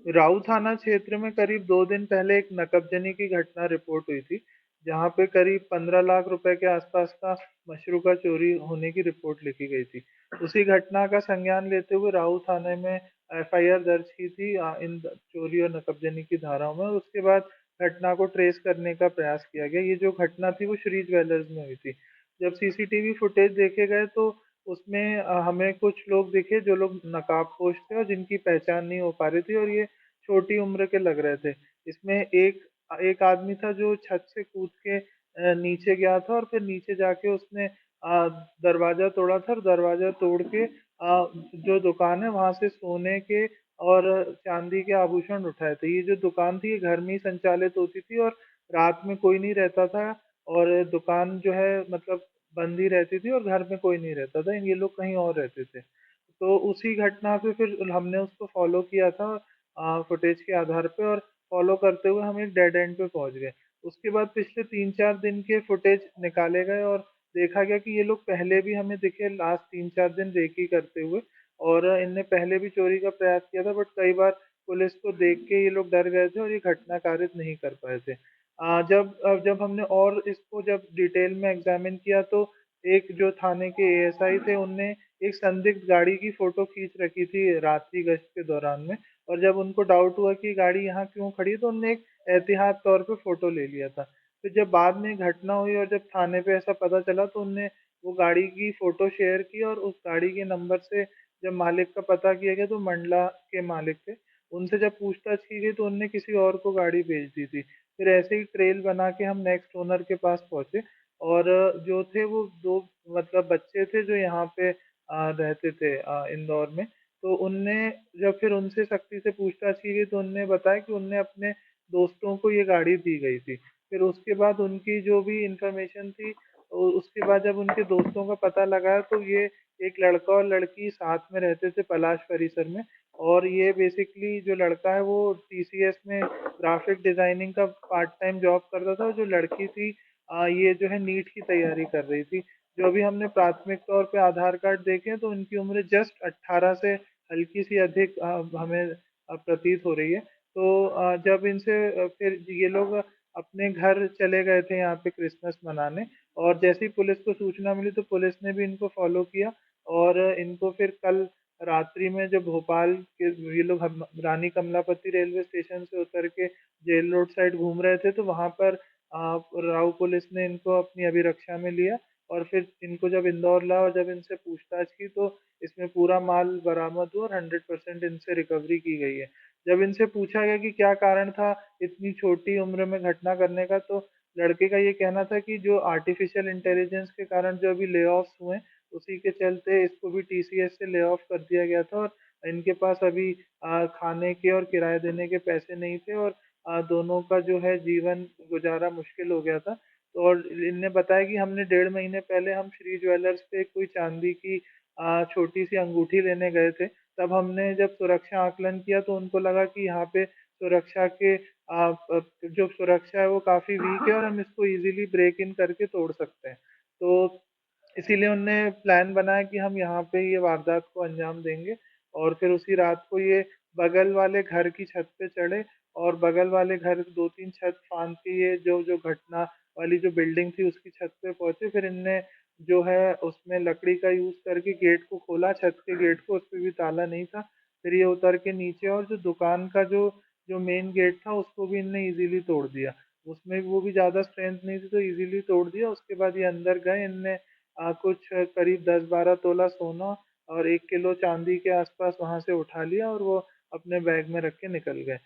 राऊ थाना क्षेत्र में करीब 2 दिन पहले एक नकबजनी की घटना रिपोर्ट हुई थी, जहां पे करीब 15 लाख रुपए के आसपास का मशरूका चोरी होने की रिपोर्ट लिखी गई थी। उसी घटना का संज्ञान लेते हुए राऊ थाने में एफआईआर दर्ज की थी इन चोरी और नकबजनी की धाराओं में, और उसके बाद घटना को ट्रेस करने का प्रयास किया गया। ये जो घटना थी वो श्री ज्वेलर्स में हुई थी। जब सीसीटीवी फुटेज देखे गए तो उसमें हमें कुछ लोग दिखे जो लोग नकाबपोश थे और जिनकी पहचान नहीं हो पा रही थी, और ये छोटी उम्र के लग रहे थे। इसमें एक एक आदमी था जो छत से कूद के नीचे गया था, और फिर नीचे जाके उसने दरवाजा तोड़ा था, और दरवाजा तोड़ के जो दुकान है वहां से सोने के और चांदी के आभूषण उठाए थे। ये जो दुकान थी ये घर में ही संचालित होती थी, और रात में कोई नहीं रहता था, और दुकान जो है मतलब बंद ही रहती थी, और घर में कोई नहीं रहता था, ये लोग कहीं और रहते थे। तो उसी घटना पे फिर हमने उसको फॉलो किया था फुटेज के आधार पे, और फॉलो करते हुए हम एक डेड एंड पे पहुंच गए। उसके बाद पिछले 3-4 दिन के फुटेज निकाले गए, और देखा गया कि ये लोग पहले भी हमें दिखे लास्ट 3-4 दिन रेकी करते हुए, और इनने पहले भी चोरी का प्रयास किया था, बट कई बार पुलिस को देख के ये लोग डर गए थे और ये घटना कारित नहीं कर पाए थे। जब हमने और इसको जब डिटेल में एग्जामिन किया तो एक जो थाने के एएसआई थे उनने एक संदिग्ध गाड़ी की फोटो खींच रखी थी रात्रि गश्त के दौरान में, और जब उनको डाउट हुआ कि गाड़ी यहाँ क्यों खड़ी है तो उनने एक एहतियात तौर पे फोटो ले लिया था। फिर जब बाद में घटना हुई और जब थाने पे ऐसा पता चला तो उनने वो गाड़ी की फोटो शेयर की, और उस गाड़ी के नंबर से जब मालिक का पता किया गया तो मंडला के मालिक थे। उनसे जब पूछताछ की गई तो उनने किसी और को गाड़ी बेच दी थी। फिर ऐसे ही ट्रेल बना के हम नेक्स्ट ओनर के पास पहुंचे, और जो थे वो दो मतलब बच्चे थे जो यहाँ पे रहते थे इंदौर में। तो उनने जब फिर उनसे सख्ती से पूछताछ की गई तो उनने बताया कि उनने अपने दोस्तों को ये गाड़ी दी गई थी। फिर उसके बाद उनकी जो भी इंफॉर्मेशन थी, उसके बाद जब उनके दोस्तों का पता लगाया तो ये एक लड़का और लड़की साथ में रहते थे पलाश परिसर में। और ये बेसिकली जो लड़का है वो टीसीएस में ग्राफिक डिजाइनिंग का पार्ट टाइम जॉब करता था, और जो लड़की थी ये जो है नीट की तैयारी कर रही थी। जो अभी हमने प्राथमिक तौर पे आधार कार्ड देखे हैं तो उनकी उम्र जस्ट 18 से हल्की सी अधिक हमें प्रतीत हो रही है। तो जब इनसे फिर ये लोग अपने घर चले गए थे यहाँ पे क्रिसमस मनाने, और जैसे ही पुलिस को सूचना मिली तो पुलिस ने भी इनको फॉलो किया, और इनको फिर कल रात्रि में जब भोपाल के ये लोग रानी कमलापति रेलवे स्टेशन से उतर के जेल रोड साइड घूम रहे थे तो वहां पर राव पुलिस ने इनको अपनी अभिरक्षा में लिया, और फिर इनको जब इंदौर लाया और जब इनसे पूछताछ की तो इसमें पूरा माल बरामद हुआ और 100% इनसे रिकवरी की गई है। जब इनसे पूछा गया कि क्या कारण था इतनी छोटी उम्र में घटना करने का, तो लड़के का ये कहना था कि जो आर्टिफिशियल इंटेलिजेंस के कारण जो अभी ले ऑफ्स हुए उसी के चलते इसको भी टीसीएस से ले ऑफ कर दिया गया था, और इनके पास अभी खाने के और किराए देने के पैसे नहीं थे, और दोनों का जो है जीवन गुजारा मुश्किल हो गया था। तो और इनने बताया कि हमने 1.5 महीने पहले हम श्री ज्वेलर्स पे कोई चांदी की छोटी सी अंगूठी लेने गए थे। तब हमने जब सुरक्षा आकलन किया तो उनको लगा कि यहाँ पे सुरक्षा के जो सुरक्षा है वो काफी वीक है और हम इसको इजीली ब्रेक इन करके तोड़ सकते हैं। तो इसीलिए उनने प्लान बनाया कि हम यहाँ पे ये वारदात को अंजाम देंगे, और फिर उसी रात को ये बगल वाले घर की छत पे चढ़े, और बगल वाले घर 2-3 छत फांद के ये जो जो घटना वाली जो बिल्डिंग थी उसकी छत पे पहुंचे। फिर इनने जो है उसमें लकड़ी का यूज करके गेट को खोला, छत के गेट को, उस पे भी ताला नहीं था। फिर ये उतर के नीचे और जो दुकान का जो जो मेन गेट था उसको भी इनने इजीली तोड़ दिया। उसमें वो भी ज्यादा स्ट्रेंथ नहीं थी तो इजीली तोड़ दिया। उसके बाद ये अंदर गए, इनने कुछ करीब 10-12 तोला सोना और 1 किलो चांदी के आसपास वहां से उठा लिया, और वो अपने बैग में रख के निकल गए।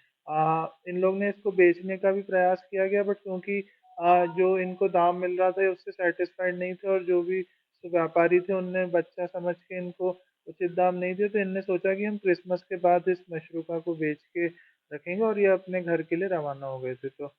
इन लोग ने इसको बेचने का भी प्रयास किया गया, बट क्योंकि जो इनको दाम मिल रहा था उससे सेटिस्फाइड नहीं थे, और जो भी व्यापारी थे उनने बच्चा समझ के इनको उचित दाम नहीं दिए, तो इनने सोचा कि हम क्रिसमस के बाद इस मशरूका को बेच के रखेंगे, और ये अपने घर के लिए रवाना हो गए थे। तो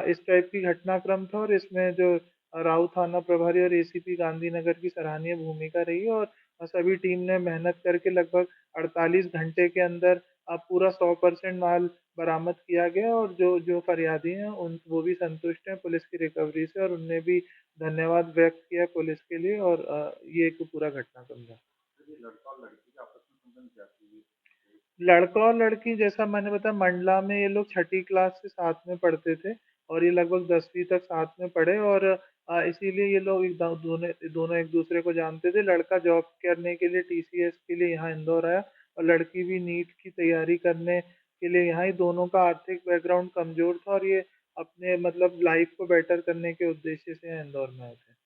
इस टाइप की घटनाक्रम था, और इसमें जो राऊ थाना प्रभारी और एसीपी गांधीनगर की सराहनीय भूमिका रही है, और सभी टीम ने मेहनत करके लगभग 48 घंटे के अंदर अब पूरा 100% माल बरामद किया गया और जो जो फरियादी हैं उन वो भी संतुष्ट हैं पुलिस की रिकवरी से और उनने भी धन्यवाद व्यक्त किया पुलिस के लिए और ये एक पूरा घटना समझा। लड़का और लड़की जैसा मैंने बताया मंडला में ये लोग छठी क्लास से साथ में पढ़ते थे और ये लगभग 10वीं तक साथ में पढ़े और इसीलिए ये लोग दोनों दोनों एक दूसरे को जानते थे। लड़का जॉब करने के लिए टीसीएस के लिए यहाँ इंदौर आया और लड़की भी नीट की तैयारी करने के लिए यहाँ ही। दोनों का आर्थिक बैकग्राउंड कमजोर था और ये अपने मतलब लाइफ को बेटर करने के उद्देश्य से यहाँ इंदौर में आए थे।